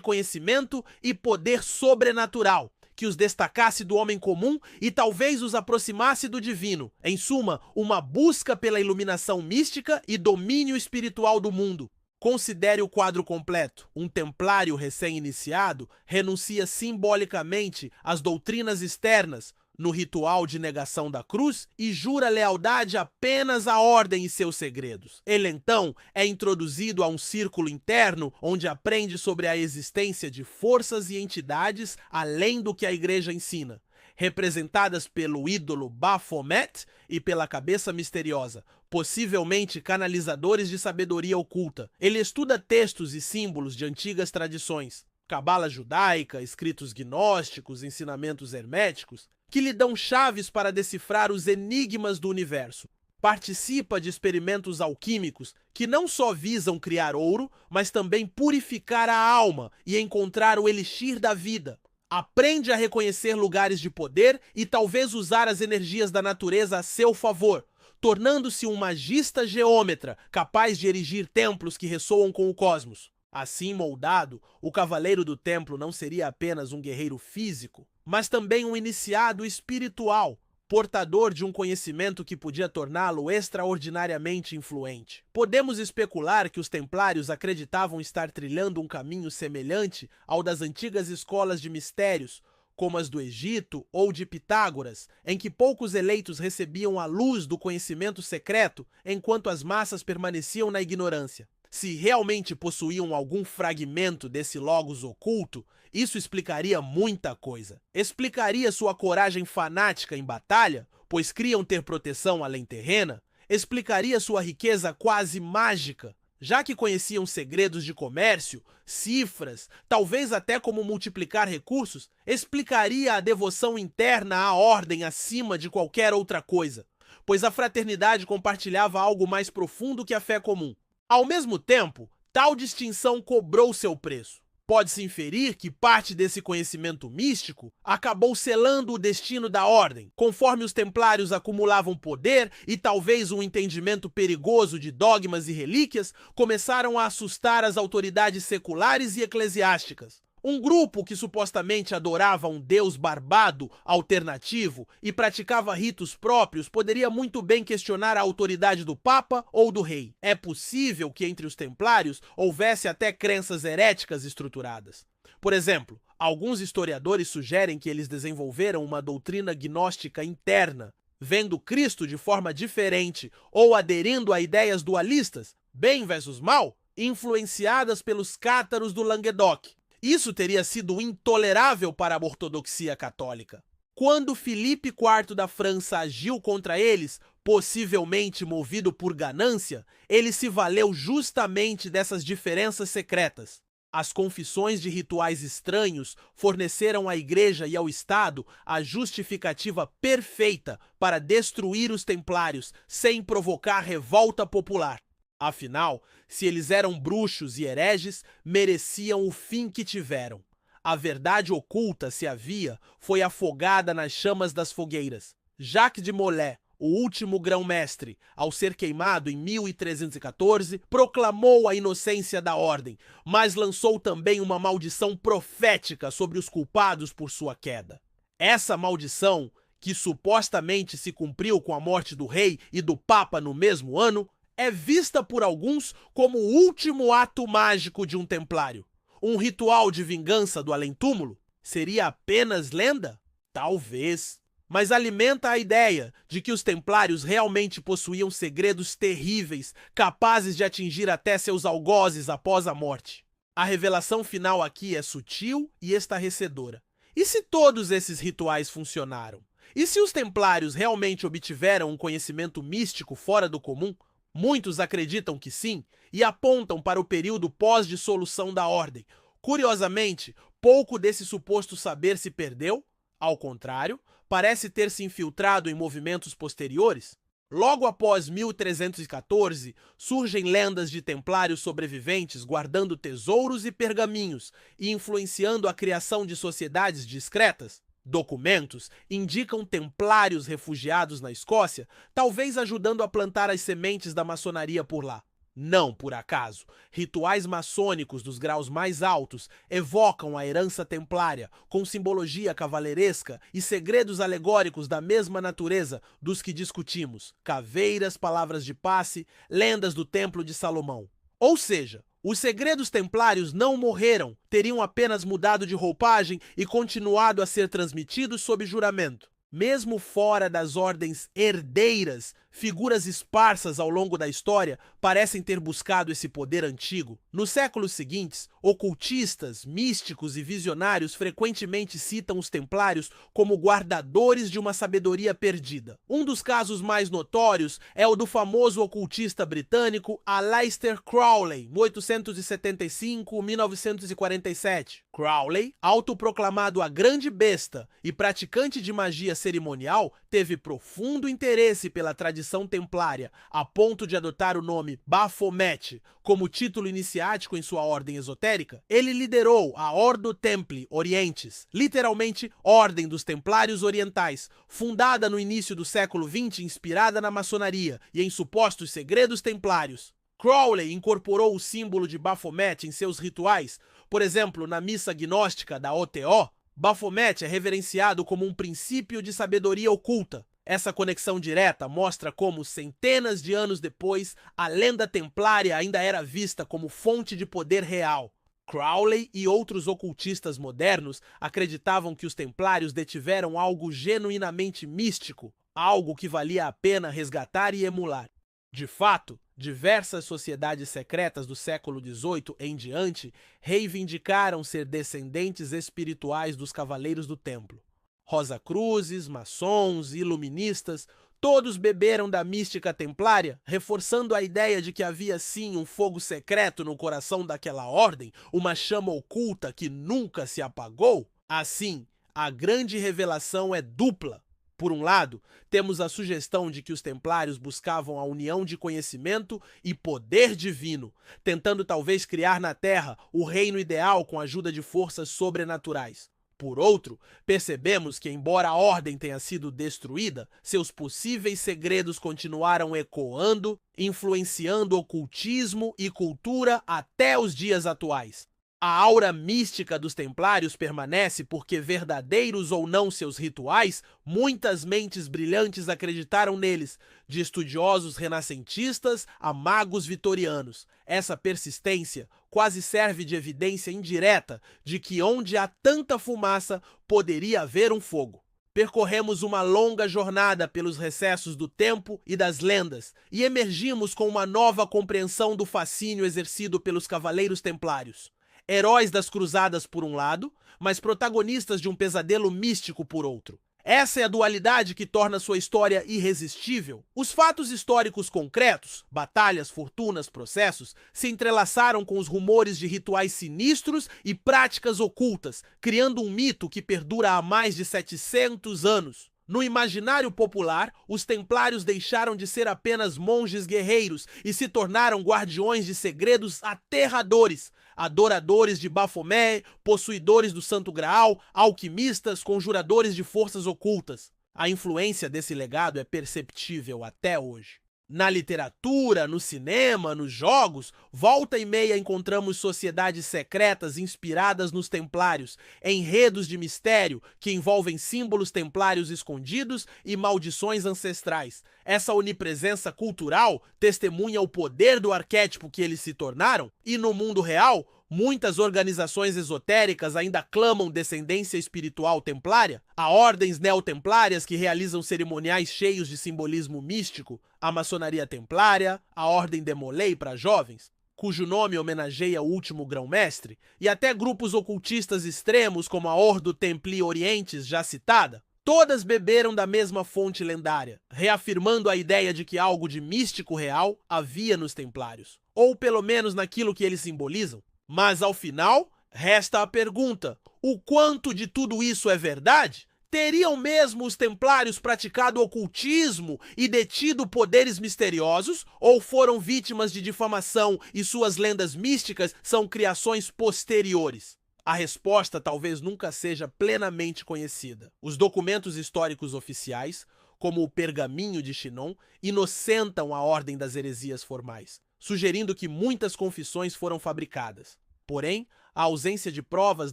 S1: conhecimento e poder sobrenatural que os destacasse do homem comum e talvez os aproximasse do divino. Em suma, uma busca pela iluminação mística e domínio espiritual do mundo. Considere o quadro completo. Um templário recém-iniciado renuncia simbolicamente às doutrinas externas no ritual de negação da cruz e jura lealdade apenas à ordem e seus segredos. Ele então é introduzido a um círculo interno onde aprende sobre a existência de forças e entidades além do que a igreja ensina, representadas pelo ídolo Baphomet e pela cabeça misteriosa, possivelmente canalizadores de sabedoria oculta. Ele estuda textos e símbolos de antigas tradições, cabala judaica, escritos gnósticos, ensinamentos herméticos, que lhe dão chaves para decifrar os enigmas do universo. Participa de experimentos alquímicos que não só visam criar ouro, mas também purificar a alma e encontrar o elixir da vida. Aprende a reconhecer lugares de poder e talvez usar as energias da natureza a seu favor, tornando-se um magista geômetra capaz de erigir templos que ressoam com o cosmos. Assim moldado, o Cavaleiro do Templo não seria apenas um guerreiro físico, mas também um iniciado espiritual, portador de um conhecimento que podia torná-lo extraordinariamente influente. Podemos especular que os templários acreditavam estar trilhando um caminho semelhante ao das antigas escolas de mistérios, como as do Egito ou de Pitágoras, em que poucos eleitos recebiam a luz do conhecimento secreto, enquanto as massas permaneciam na ignorância. Se realmente possuíam algum fragmento desse logos oculto, isso explicaria muita coisa. Explicaria sua coragem fanática em batalha, pois criam ter proteção além-terrena. Explicaria sua riqueza quase mágica, já que conheciam segredos de comércio, cifras, talvez até como multiplicar recursos. Explicaria a devoção interna à ordem acima de qualquer outra coisa, pois a fraternidade compartilhava algo mais profundo que a fé comum. Ao mesmo tempo, tal distinção cobrou seu preço. Pode-se inferir que parte desse conhecimento místico acabou selando o destino da ordem, conforme os templários acumulavam poder e talvez um entendimento perigoso de dogmas e relíquias, começaram a assustar as autoridades seculares e eclesiásticas. Um grupo que supostamente adorava um deus barbado, alternativo e praticava ritos próprios poderia muito bem questionar a autoridade do Papa ou do rei. É possível que entre os templários houvesse até crenças heréticas estruturadas. Por exemplo, alguns historiadores sugerem que eles desenvolveram uma doutrina gnóstica interna, vendo Cristo de forma diferente ou aderindo a ideias dualistas, bem versus mal, influenciadas pelos cátaros do Languedoc. Isso teria sido intolerável para a ortodoxia católica. Quando Filipe IV da França agiu contra eles, possivelmente movido por ganância, ele se valeu justamente dessas diferenças secretas. As confissões de rituais estranhos forneceram à Igreja e ao Estado a justificativa perfeita para destruir os templários sem provocar revolta popular. Afinal, se eles eram bruxos e hereges, mereciam o fim que tiveram. A verdade oculta, se havia, foi afogada nas chamas das fogueiras. Jacques de Molay, o último grão-mestre, ao ser queimado em 1314, proclamou a inocência da ordem, mas lançou também uma maldição profética sobre os culpados por sua queda. Essa maldição, que supostamente se cumpriu com a morte do rei e do papa no mesmo ano, é vista por alguns como o último ato mágico de um templário. Um ritual de vingança do além-túmulo? Seria apenas lenda? Talvez. Mas alimenta a ideia de que os templários realmente possuíam segredos terríveis, capazes de atingir até seus algozes após a morte. A revelação final aqui é sutil e estarrecedora. E se todos esses rituais funcionaram? E se os templários realmente obtiveram um conhecimento místico fora do comum? Muitos acreditam que sim e apontam para o período pós-dissolução da ordem. Curiosamente, pouco desse suposto saber se perdeu. Ao contrário, parece ter se infiltrado em movimentos posteriores. Logo após 1314, surgem lendas de templários sobreviventes guardando tesouros e pergaminhos e influenciando a criação de sociedades discretas. Documentos indicam templários refugiados na Escócia, talvez ajudando a plantar as sementes da maçonaria por lá. Não por acaso, rituais maçônicos dos graus mais altos evocam a herança templária, com simbologia cavaleiresca e segredos alegóricos da mesma natureza dos que discutimos: caveiras, palavras de passe, lendas do Templo de Salomão. Ou seja, os segredos templários não morreram, teriam apenas mudado de roupagem e continuado a ser transmitidos sob juramento. Mesmo fora das ordens herdeiras, figuras esparsas ao longo da história parecem ter buscado esse poder antigo. Nos séculos seguintes, ocultistas, místicos e visionários frequentemente citam os templários como guardadores de uma sabedoria perdida. Um dos casos mais notórios é o do famoso ocultista britânico Aleister Crowley, 1875-1947. Crowley, autoproclamado a grande besta e praticante de magia cerimonial, teve profundo interesse pela tradição templária, a ponto de adotar o nome Baphomet como título iniciático em sua ordem esotérica. Ele liderou a Ordo Templi Orientis, literalmente Ordem dos Templários Orientais, fundada no início do século XX, inspirada na maçonaria e em supostos segredos templários. Crowley incorporou o símbolo de Baphomet em seus rituais. Por exemplo, na missa gnóstica da OTO, Baphomet é reverenciado como um princípio de sabedoria oculta. Essa conexão direta mostra como, centenas de anos depois, a lenda templária ainda era vista como fonte de poder real. Crowley e outros ocultistas modernos acreditavam que os templários detiveram algo genuinamente místico, algo que valia a pena resgatar e emular. De fato, diversas sociedades secretas do século XVIII em diante reivindicaram ser descendentes espirituais dos Cavaleiros do Templo. Rosacruzes, maçons, iluministas, todos beberam da mística templária, reforçando a ideia de que havia sim um fogo secreto no coração daquela ordem, uma chama oculta que nunca se apagou. Assim, a grande revelação é dupla. Por um lado, temos a sugestão de que os templários buscavam a união de conhecimento e poder divino, tentando talvez criar na Terra o reino ideal com a ajuda de forças sobrenaturais. Por outro, percebemos que, embora a ordem tenha sido destruída, seus possíveis segredos continuaram ecoando, influenciando ocultismo e cultura até os dias atuais. A aura mística dos templários permanece porque, verdadeiros ou não seus rituais, muitas mentes brilhantes acreditaram neles, de estudiosos renascentistas a magos vitorianos. Essa persistência quase serve de evidência indireta de que onde há tanta fumaça, poderia haver um fogo. Percorremos uma longa jornada pelos recessos do tempo e das lendas e emergimos com uma nova compreensão do fascínio exercido pelos Cavaleiros Templários. Heróis das cruzadas por um lado, mas protagonistas de um pesadelo místico por outro. Essa é a dualidade que torna sua história irresistível. Os fatos históricos concretos, batalhas, fortunas, processos, se entrelaçaram com os rumores de rituais sinistros e práticas ocultas, criando um mito que perdura há mais de 700 anos. No imaginário popular, os templários deixaram de ser apenas monges guerreiros e se tornaram guardiões de segredos aterradores, adoradores de Baphomet, possuidores do Santo Graal, alquimistas, conjuradores de forças ocultas. A influência desse legado é perceptível até hoje. Na literatura, no cinema, nos jogos, volta e meia encontramos sociedades secretas inspiradas nos templários, enredos de mistério que envolvem símbolos templários escondidos e maldições ancestrais. Essa onipresença cultural testemunha o poder do arquétipo que eles se tornaram, e no mundo real, muitas organizações esotéricas ainda clamam descendência espiritual templária. Há ordens neotemplárias que realizam cerimoniais cheios de simbolismo místico, a maçonaria templária, a ordem de Molay para jovens, cujo nome homenageia o último grão-mestre, e até grupos ocultistas extremos como a Ordo Templi Orientis já citada. Todas beberam da mesma fonte lendária, reafirmando a ideia de que algo de místico real havia nos templários, ou pelo menos naquilo que eles simbolizam. Mas, ao final, resta a pergunta: o quanto de tudo isso é verdade? Teriam mesmo os templários praticado ocultismo e detido poderes misteriosos, ou foram vítimas de difamação e suas lendas místicas são criações posteriores? A resposta talvez nunca seja plenamente conhecida. Os documentos históricos oficiais, como o Pergaminho de Chinon, inocentam a ordem das heresias formais, sugerindo que muitas confissões foram fabricadas. Porém, a ausência de provas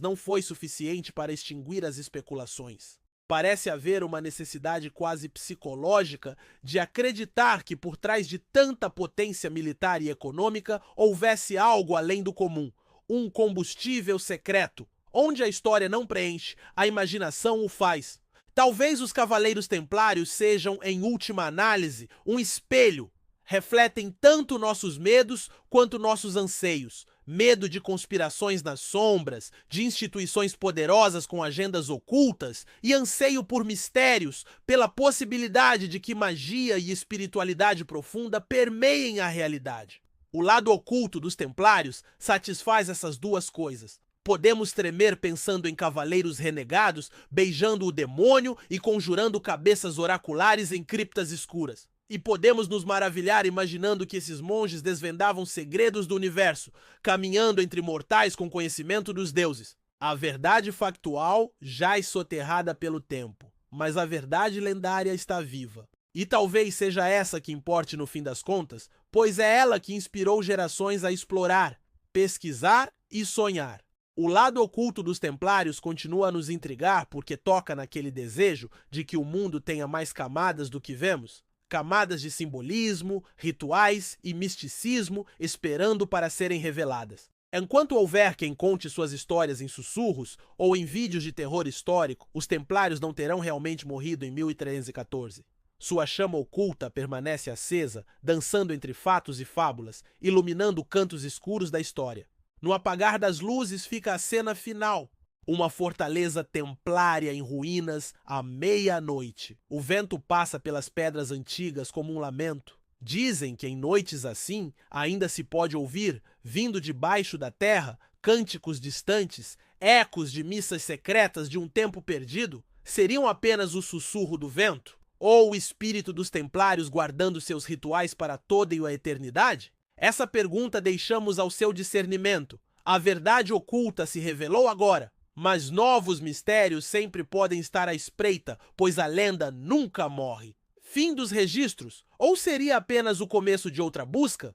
S1: não foi suficiente para extinguir as especulações. Parece haver uma necessidade quase psicológica de acreditar que por trás de tanta potência militar e econômica houvesse algo além do comum, um combustível secreto. Onde a história não preenche, a imaginação o faz. Talvez os Cavaleiros Templários sejam, em última análise, um espelho. Refletem tanto nossos medos quanto nossos anseios. Medo de conspirações nas sombras, de instituições poderosas com agendas ocultas e anseio por mistérios, pela possibilidade de que magia e espiritualidade profunda permeiem a realidade. O lado oculto dos Templários satisfaz essas duas coisas. Podemos tremer pensando em cavaleiros renegados, beijando o demônio e conjurando cabeças oraculares em criptas escuras. E podemos nos maravilhar imaginando que esses monges desvendavam segredos do universo, caminhando entre mortais com conhecimento dos deuses. A verdade factual jaz soterrada pelo tempo, mas a verdade lendária está viva. E talvez seja essa que importe no fim das contas, pois é ela que inspirou gerações a explorar, pesquisar e sonhar. O lado oculto dos Templários continua a nos intrigar porque toca naquele desejo de que o mundo tenha mais camadas do que vemos. Camadas de simbolismo, rituais e misticismo esperando para serem reveladas. Enquanto houver quem conte suas histórias em sussurros ou em vídeos de terror histórico, os Templários não terão realmente morrido em 1314. Sua chama oculta permanece acesa, dançando entre fatos e fábulas, iluminando cantos escuros da história. No apagar das luzes fica a cena final. Uma fortaleza templária em ruínas à meia-noite. O vento passa pelas pedras antigas como um lamento. Dizem que em noites assim ainda se pode ouvir, vindo debaixo da terra, cânticos distantes, ecos de missas secretas de um tempo perdido. Seriam apenas o sussurro do vento? Ou o espírito dos templários guardando seus rituais para toda a eternidade? Essa pergunta deixamos ao seu discernimento. A verdade oculta se revelou agora. Mas novos mistérios sempre podem estar à espreita, pois a lenda nunca morre. Fim dos registros? Ou seria apenas o começo de outra busca?